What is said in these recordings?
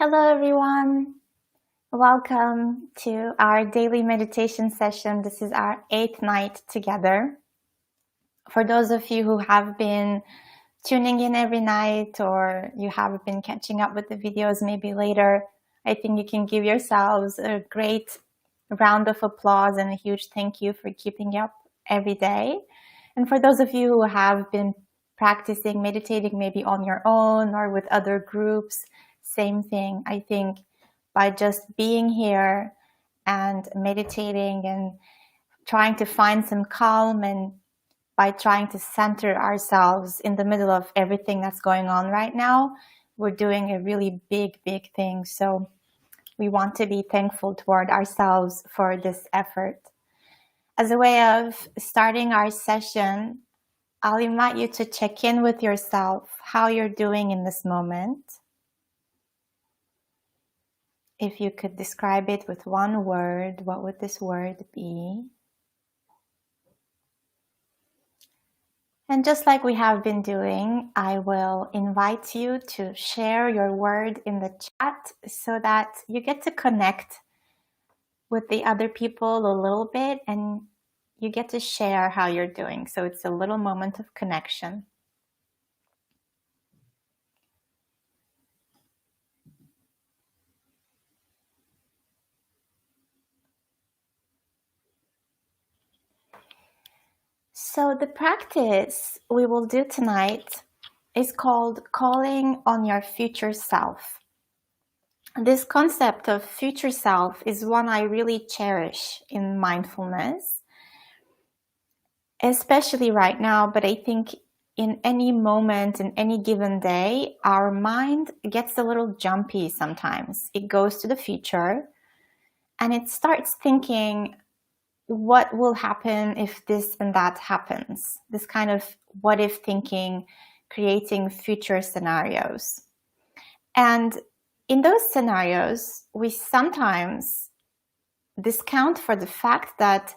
Hello, everyone. Welcome to our daily meditation session. This is our 8th night together. For those of you who have been tuning in every night or you have been catching up with the videos maybe later, I think you can give yourselves a great round of applause and a huge thank you for keeping up every day. And for those of you who have been practicing, meditating maybe on your own or with other groups, same thing. I think by just being here and meditating and trying to find some calm and by trying to center ourselves in the middle of everything that's going on right now, we're doing a really big thing. So we want to be thankful toward ourselves for this effort. As a way of starting our session, I'll invite you to check in with yourself, how you're doing in this moment. If you could describe it with one word, what would this word be? And just like we have been doing, I will invite you to share your word in the chat so that you get to connect with the other people a little bit and you get to share how you're doing. So it's a little moment of connection. So the practice we will do tonight is called calling on your future self. This concept of future self is one I really cherish in mindfulness, especially right now, but I think in any moment, in any given day, our mind gets a little jumpy sometimes. It goes to the future and it starts thinking, what will happen if this and that happens? This kind of what if thinking, creating future scenarios. And in those scenarios, we sometimes discount for the fact that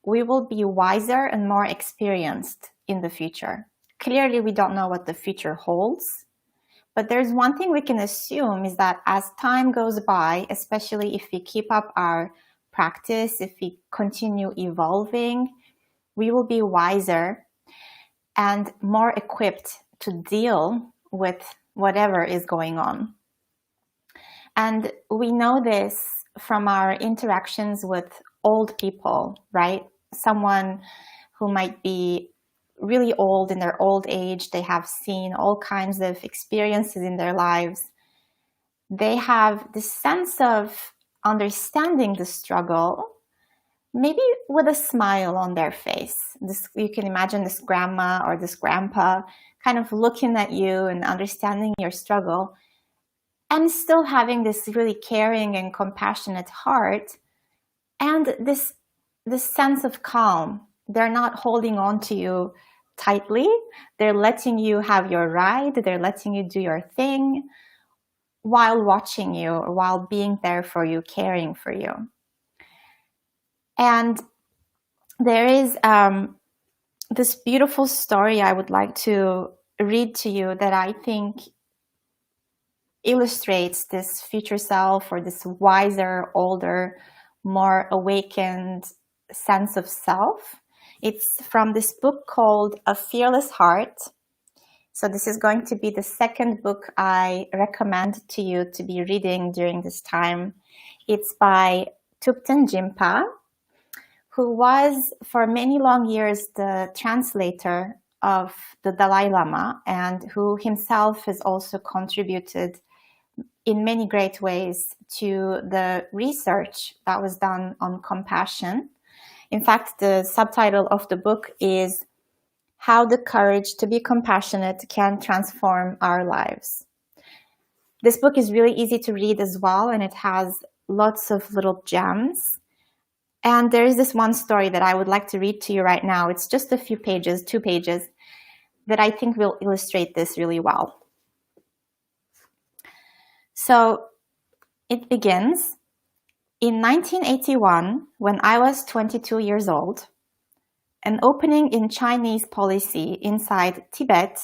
we will be wiser and more experienced in the future. Clearly, we don't know what the future holds, but there's one thing we can assume is that as time goes by, especially if we keep up our practice, if we continue evolving, we will be wiser and more equipped to deal with whatever is going on. And we know this from our interactions with old people, right? Someone who might be really old in their old age, they have seen all kinds of experiences in their lives. They have this sense of understanding the struggle, maybe with a smile on their face. You can imagine this grandma or this grandpa kind of looking at you and understanding your struggle and still having this really caring and compassionate heart and this sense of calm. They're not holding on to you tightly. They're letting you have your ride. They're letting you do your thing while watching you or while being there for you, caring for you. And there is this beautiful story I would like to read to you that I think illustrates this future self or this wiser, older, more awakened sense of self. It's from this book called A Fearless Heart. So this is going to be the second book I recommend to you to be reading during this time. It's by Thupten Jinpa, who was for many long years the translator of the Dalai Lama and who himself has also contributed in many great ways to the research that was done on compassion. In fact, the subtitle of the book is How the Courage to be Compassionate Can Transform Our Lives. This book is really easy to read as well, and it has lots of little gems. And there is this one story that I would like to read to you right now. It's just a few pages, 2 pages, that I think will illustrate this really well. So it begins, in 1981, when I was 22 years old, an opening in Chinese policy inside Tibet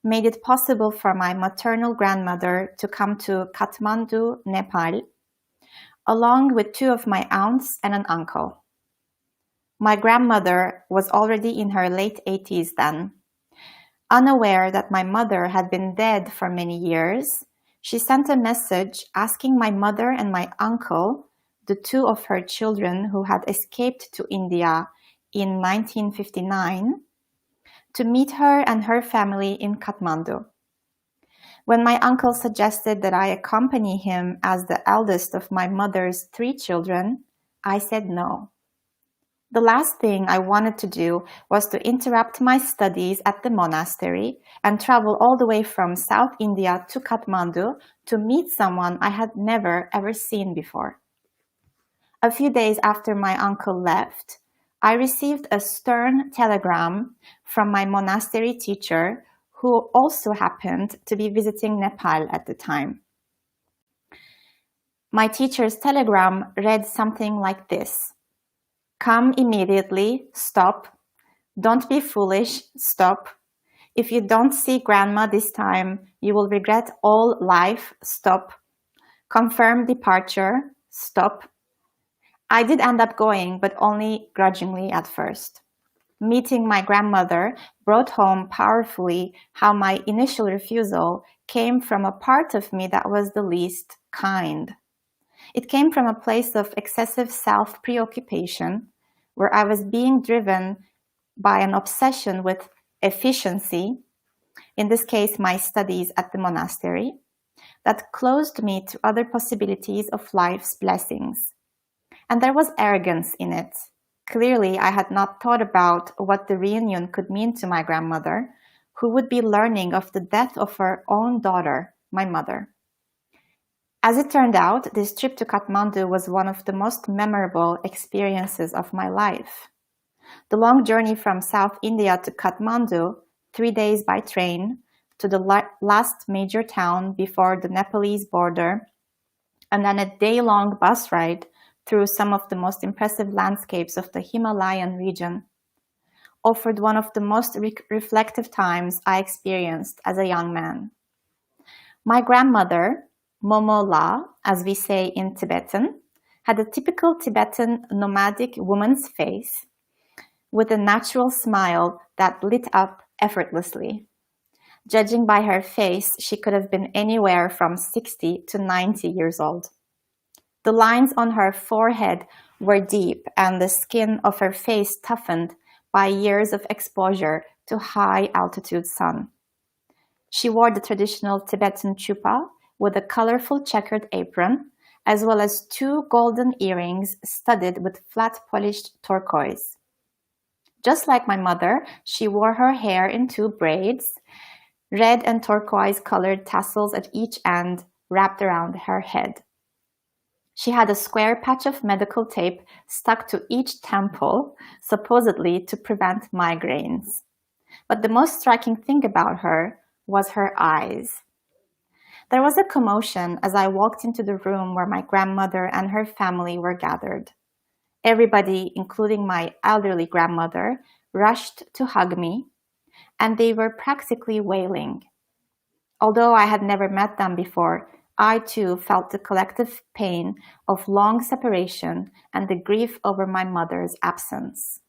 made it possible for my maternal grandmother to come to Kathmandu, Nepal, along with 2 of my aunts and an uncle. My grandmother was already in her late 80s then. Unaware that my mother had been dead for many years, she sent a message asking my mother and my uncle, the 2 of her children who had escaped to India in 1959, to meet her and her family in Kathmandu. When my uncle suggested that I accompany him as the eldest of my mother's 3 children, I said no. The last thing I wanted to do was to interrupt my studies at the monastery and travel all the way from South India to Kathmandu to meet someone I had never ever seen before. A few days after my uncle left, I received a stern telegram from my monastery teacher, who also happened to be visiting Nepal at the time. My teacher's telegram read something like this: "Come immediately, stop. Don't be foolish, stop. If you don't see grandma this time, you will regret all life, stop. Confirm departure, stop." I did end up going, but only grudgingly at first. Meeting my grandmother brought home powerfully how my initial refusal came from a part of me that was the least kind. It came from a place of excessive self-preoccupation, where I was being driven by an obsession with efficiency, in this case my studies at the monastery, that closed me to other possibilities of life's blessings. And there was arrogance in it. Clearly, I had not thought about what the reunion could mean to my grandmother, who would be learning of the death of her own daughter, my mother. As it turned out, this trip to Kathmandu was one of the most memorable experiences of my life. The long journey from South India to Kathmandu, 3 days by train, to the last major town before the Nepalese border, and then a day-long bus ride through some of the most impressive landscapes of the Himalayan region, offered one of the most reflective times I experienced as a young man. My grandmother, Momo La, as we say in Tibetan, had a typical Tibetan nomadic woman's face with a natural smile that lit up effortlessly. Judging by her face, she could have been anywhere from 60 to 90 years old. The lines on her forehead were deep, and the skin of her face toughened by years of exposure to high-altitude sun. She wore the traditional Tibetan chupa with a colorful checkered apron, as well as 2 golden earrings studded with flat polished turquoise. Just like my mother, she wore her hair in 2 braids, red and turquoise-colored tassels at each end wrapped around her head. She had a square patch of medical tape stuck to each temple, supposedly to prevent migraines. But the most striking thing about her was her eyes. There was a commotion as I walked into the room where my grandmother and her family were gathered. Everybody, including my elderly grandmother, rushed to hug me, and they were practically wailing. Although I had never met them before, I too felt the collective pain of long separation and the grief over my mother's absence.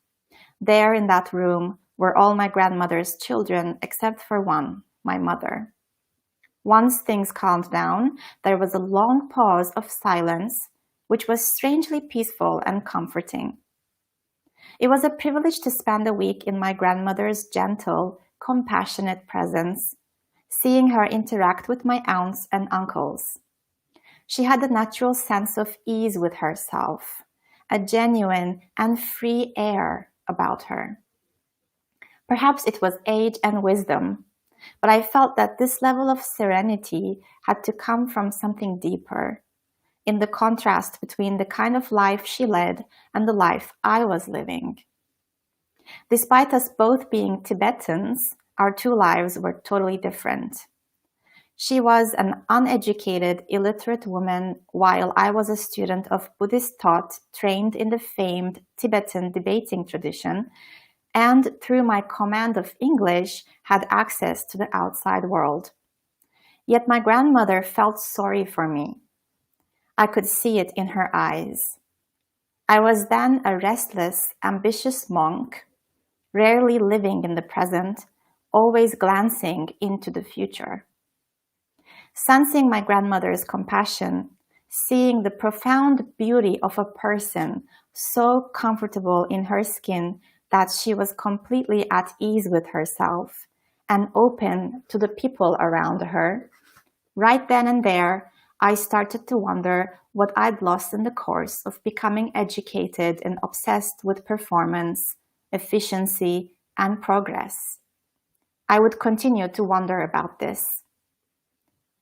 There in that room were all my grandmother's children except for one, my mother. Once things calmed down, there was a long pause of silence, which was strangely peaceful and comforting. It was a privilege to spend a week in my grandmother's gentle, compassionate presence, seeing her interact with my aunts and uncles. She had a natural sense of ease with herself, a genuine and free air about her. Perhaps it was age and wisdom, but I felt that this level of serenity had to come from something deeper, in the contrast between the kind of life she led and the life I was living. Despite us both being Tibetans, our 2 lives were totally different. She was an uneducated, illiterate woman, while I was a student of Buddhist thought trained in the famed Tibetan debating tradition and through my command of English had access to the outside world. Yet my grandmother felt sorry for me. I could see it in her eyes. I was then a restless, ambitious monk, rarely living in the present, always glancing into the future. Sensing my grandmother's compassion, seeing the profound beauty of a person so comfortable in her skin that she was completely at ease with herself and open to the people around her, right then and there, I started to wonder what I'd lost in the course of becoming educated and obsessed with performance, efficiency, and progress. I would continue to wonder about this.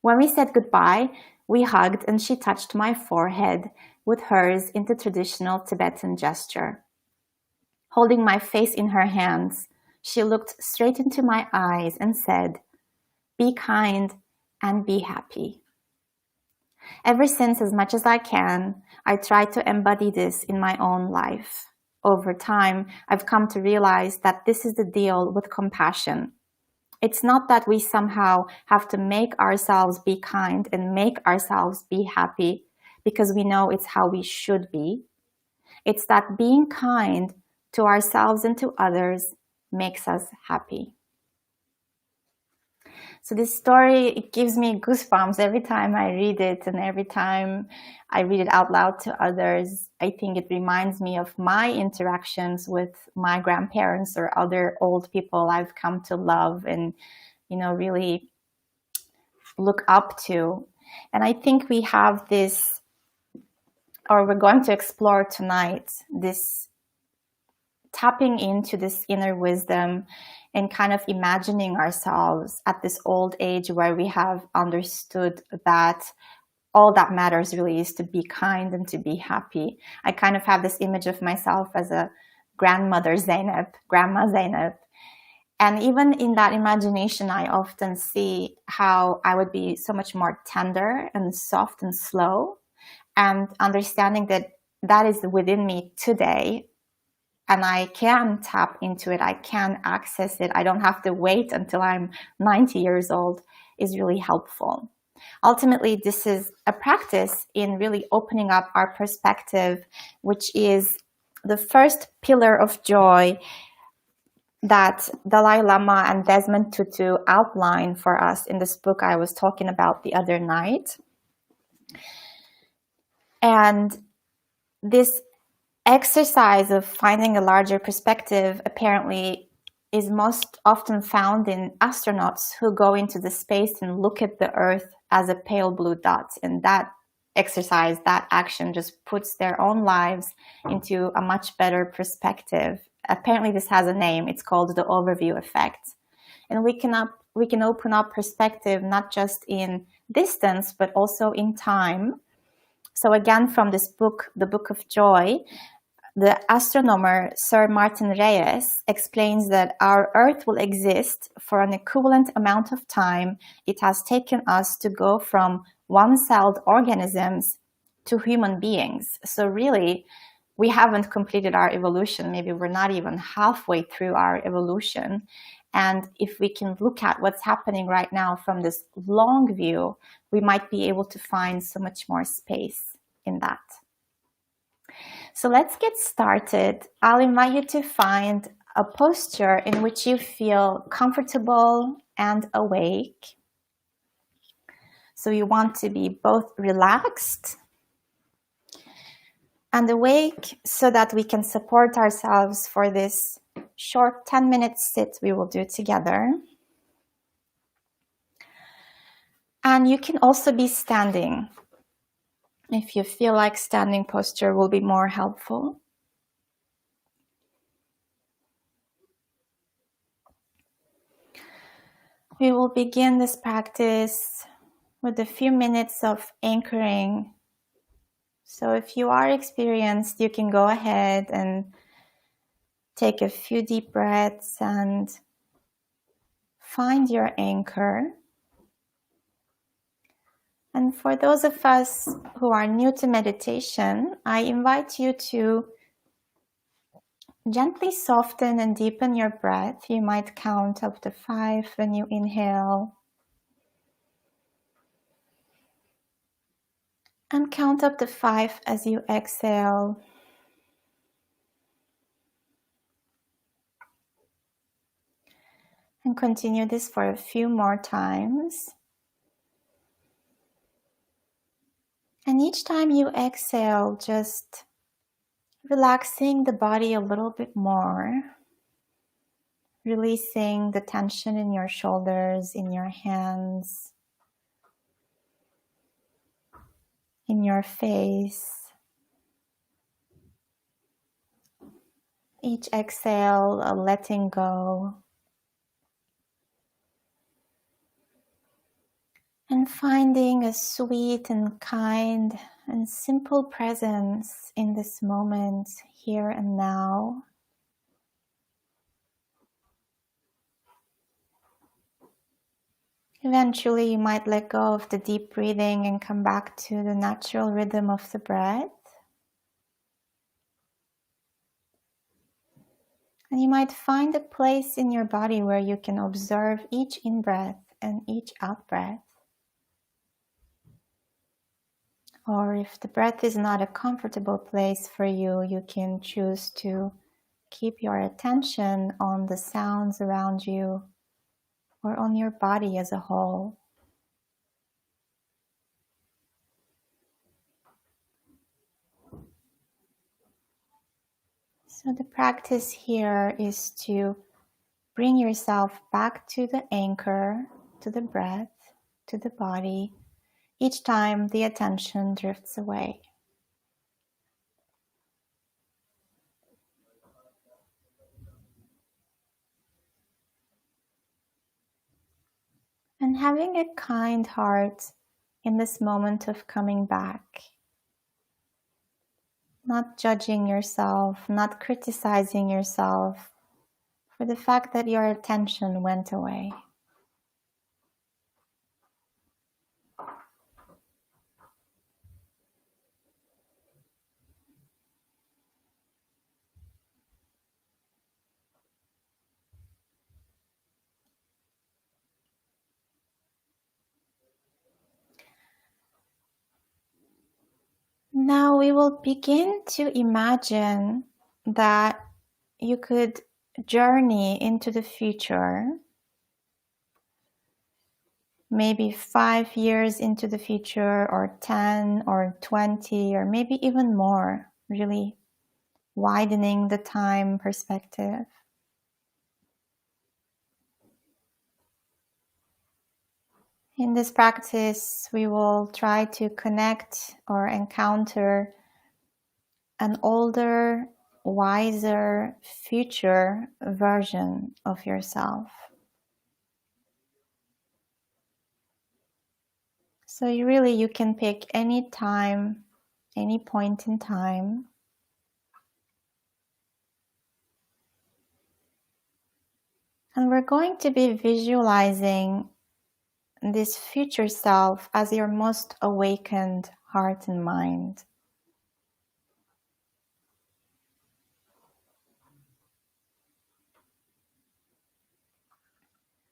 When we said goodbye, we hugged and she touched my forehead with hers in the traditional Tibetan gesture. Holding my face in her hands, she looked straight into my eyes and said, "Be kind and be happy." Ever since, as much as I can, I try to embody this in my own life. Over time, I've come to realize that this is the deal with compassion. It's not that we somehow have to make ourselves be kind and make ourselves be happy because we know it's how we should be. It's that being kind to ourselves and to others makes us happy. So this story, it gives me goosebumps every time I read it, and every time I read it out loud to others. I think it reminds me of my interactions with my grandparents or other old people I've come to love and, really look up to. And I think we have this, or we're going to explore tonight, this tapping into this inner wisdom and kind of imagining ourselves at this old age where we have understood that all that matters really is to be kind and to be happy. I kind of have this image of myself as a grandmother Zenith, Grandma Zenith. And even in that imagination, I often see how I would be so much more tender and soft and slow, and understanding that that is within me today. And I can tap into it. I can access it. I don't have to wait until I'm 90 years old is really helpful. Ultimately, this is a practice in really opening up our perspective, which is the first pillar of joy that Dalai Lama and Desmond Tutu outline for us in this book I was talking about the other night. And this exercise of finding a larger perspective apparently is most often found in astronauts who go into the space and look at the Earth as a pale blue dot. And that exercise, that action just puts their own lives into a much better perspective. Apparently this has a name. It's called the overview effect. And we can open up perspective not just in distance, but also in time. So again, from this book, The Book of Joy, the astronomer Sir Martin Reyes explains that our Earth will exist for an equivalent amount of time it has taken us to go from one-celled organisms to human beings. So really, we haven't completed our evolution. Maybe we're not even halfway through our evolution. And if we can look at what's happening right now from this long view, we might be able to find so much more space in that. So let's get started. I'll invite you to find a posture in which you feel comfortable and awake. So you want to be both relaxed and awake so that we can support ourselves for this short 10-minute sit we will do together. And you can also be standing if you feel like standing posture will be more helpful. We will begin this practice with a few minutes of anchoring. So if you are experienced, you can go ahead and take a few deep breaths and find your anchor. And for those of us who are new to meditation, I invite you to Gently soften and deepen your breath. You might count up to 5 when you inhale and count up to 5 as you exhale. And continue this for a few more times. And each time you exhale, just relaxing the body a little bit more, releasing the tension in your shoulders, in your hands, in your face. Each exhale, letting go. And finding a sweet and kind and simple presence in this moment, here and now. Eventually, you might let go of the deep breathing and come back to the natural rhythm of the breath. And you might find a place in your body where you can observe each in-breath and each out-breath. Or if the breath is not a comfortable place for you, you can choose to keep your attention on the sounds around you or on your body as a whole. So the practice here is to bring yourself back to the anchor, to the breath, to the body, each time the attention drifts away. And having a kind heart in this moment of coming back. Not judging yourself, not criticizing yourself for the fact that your attention went away. Now we will begin to imagine that you could journey into the future, maybe 5 years into the future, or 10 or 20, or maybe even more, really widening the time perspective. In this practice, we will try to connect or encounter an older, wiser, future version of yourself. So you can pick any time, any point in time. And we're going to be visualizing this future self as your most awakened heart and mind.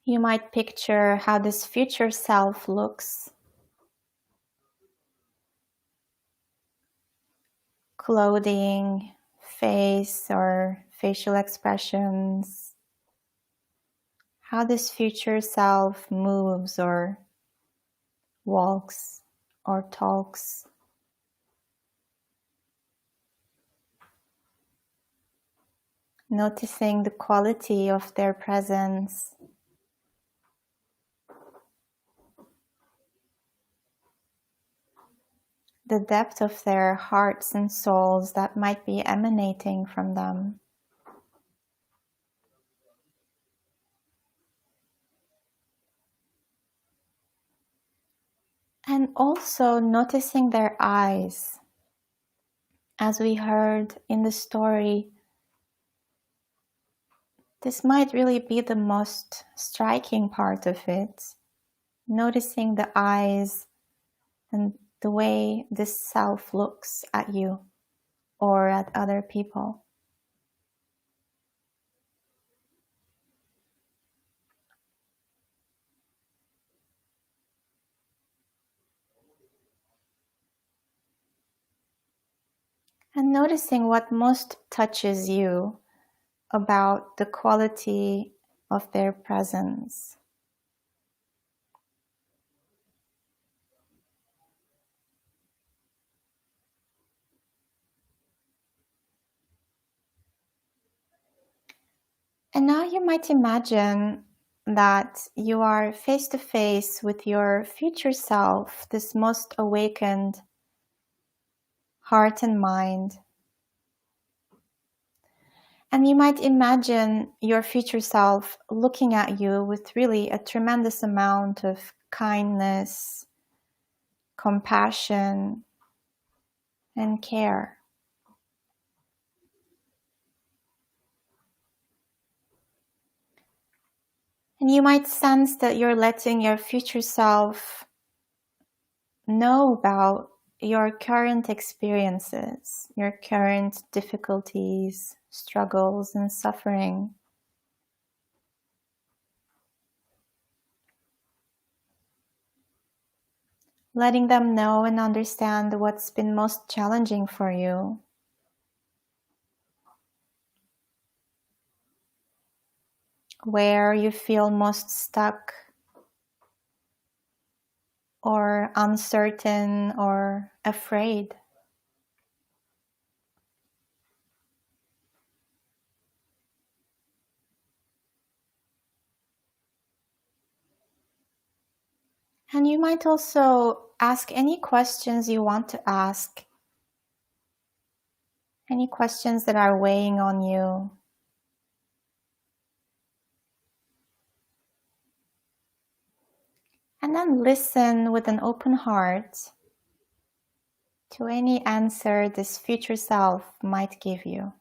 You might picture how this future self looks. Clothing, face or facial expressions. How this future self moves or walks or talks. Noticing the quality of their presence. The depth of their hearts and souls that might be emanating from them. And also noticing their eyes. As we heard in the story, this might really be the most striking part of it. Noticing the eyes and the way this self looks at you or at other people. and noticing what most touches you about the quality of their presence. And now you might imagine that you are face to face with your future self, this most awakened heart and mind. And you might imagine your future self looking at you with really a tremendous amount of kindness, compassion, and care. And you might sense that you're letting your future self know about your current experiences, your current difficulties, struggles, and suffering. Letting them know and understand what's been most challenging for you. Where you feel most stuck or uncertain or afraid. And you might also ask any questions you want to ask, any questions that are weighing on you. And then listen with an open heart to any answer this future self might give you.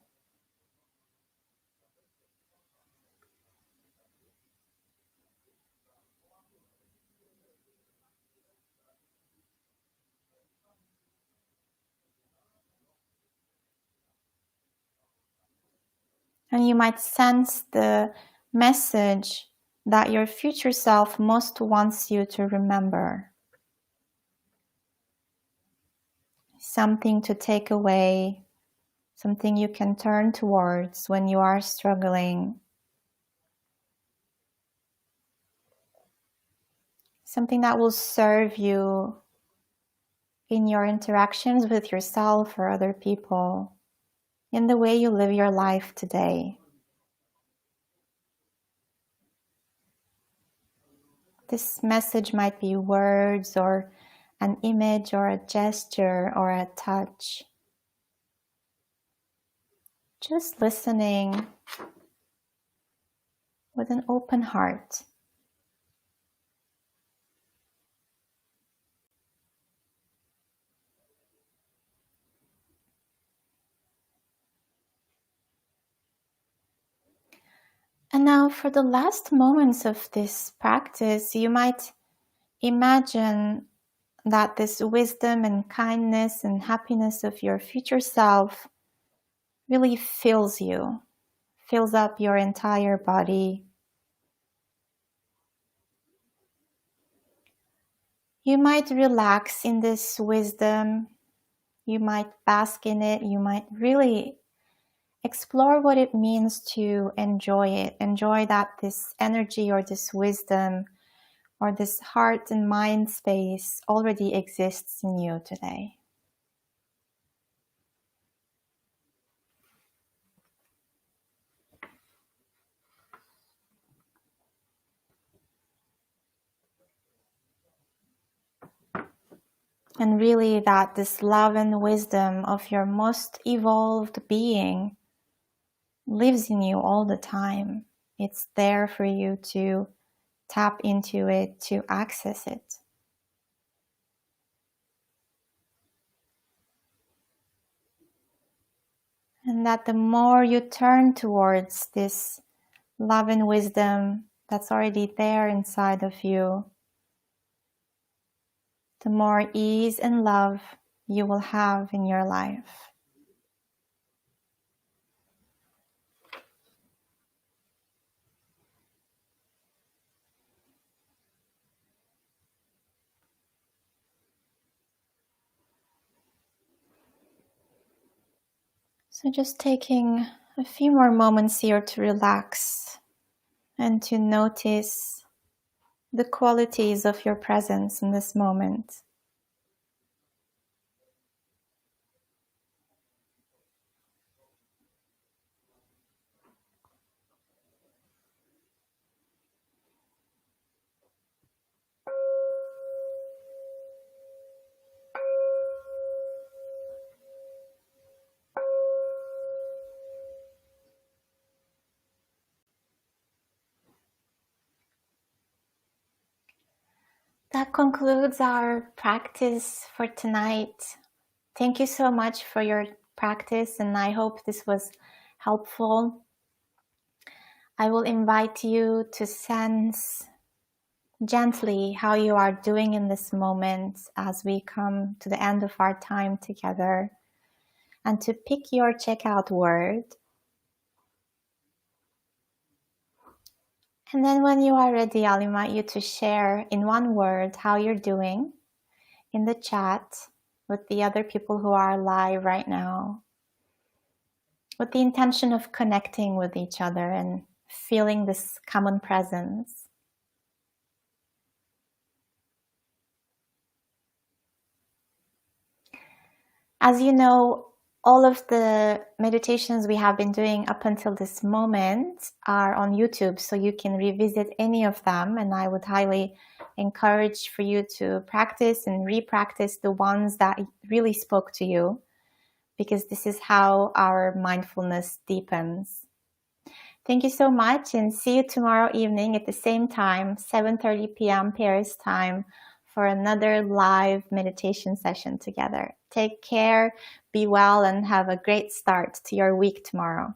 And you might sense the message that your future self most wants you to remember. Something to take away, something you can turn towards when you are struggling. Something that will serve you in your interactions with yourself or other people, in the way you live your life today. This message might be words or an image or a gesture or a touch. Just listening with an open heart. And now for the last moments of this practice, you might imagine that this wisdom and kindness and happiness of your future self really fills you, fills up your entire body. You might relax in this wisdom, you might bask in it, you might really explore what it means to enjoy it. Enjoy that this energy or this wisdom or this heart and mind space already exists in you today. And really that this love and wisdom of your most evolved being lives in you all the time. It's there for you to tap into it, to access it. And that the more you turn towards this love and wisdom that's already there inside of you, the more ease and love you will have in your life. So just taking a few more moments here to relax and to notice the qualities of your presence in this moment. That concludes our practice for tonight. Thank you so much for your practice, and I hope this was helpful. I will invite you to sense gently how you are doing in this moment as we come to the end of our time together, and to pick your checkout word. And then when you are ready, I'll invite you to share in one word how you're doing in the chat with the other people who are live right now, with the intention of connecting with each other and feeling this common presence. As you know, all of the meditations we have been doing up until this moment are on YouTube, so you can revisit any of them, and I would highly encourage for you to practice and re-practice the ones that really spoke to you, because this is how our mindfulness deepens. Thank you so much, and see you tomorrow evening at the same time, 7:30 p.m. Paris time, for another live meditation session together. Take care, be well, and have a great start to your week tomorrow.